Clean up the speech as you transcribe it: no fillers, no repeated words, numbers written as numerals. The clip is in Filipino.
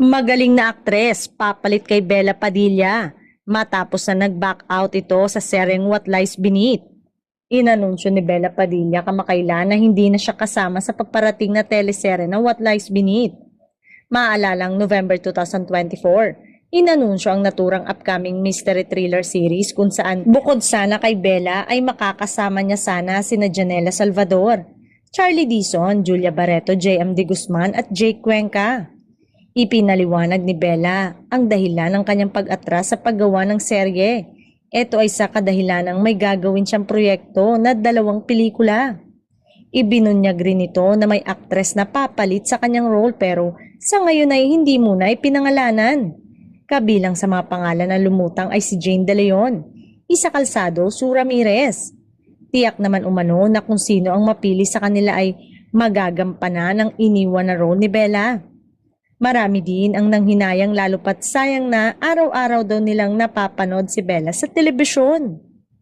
Magaling na aktres, papalit kay Bella Padilla matapos na nag-back out ito sa seryeng What Lies Beneath. Inanunsyo ni Bella Padilla kamakailan na hindi na siya kasama sa pagparating na teleserye na What Lies Beneath. Maalalang November 2024, inanunsyo ang naturang upcoming mystery thriller series kung saan bukod sana kay Bella ay makakasama niya sana sina Janela Salvador, Charlie Dizon, Julia Barreto, JM De Guzman at Jake Cuenca. Ipinaliwanag ni Bella ang dahilan ng kanyang pag-atras sa paggawa ng serye. Ito ay sa kadahilan ng may gagawin siyang proyekto na 2 pelikula. Ibinunyag rin ito na may aktres na papalit sa kanyang role pero sa ngayon ay hindi muna ipinangalanan. Kabilang sa mga pangalan na lumutang ay si Jane De Leon, Isa Calzado, Sue Ramirez. Tiyak naman umano na kung sino ang mapili sa kanila ay magagampanan ang iniwan na role ni Bella. Marami din ang nanghinayang lalo pat sayang na araw-araw daw nilang napapanood si Bella sa telebisyon.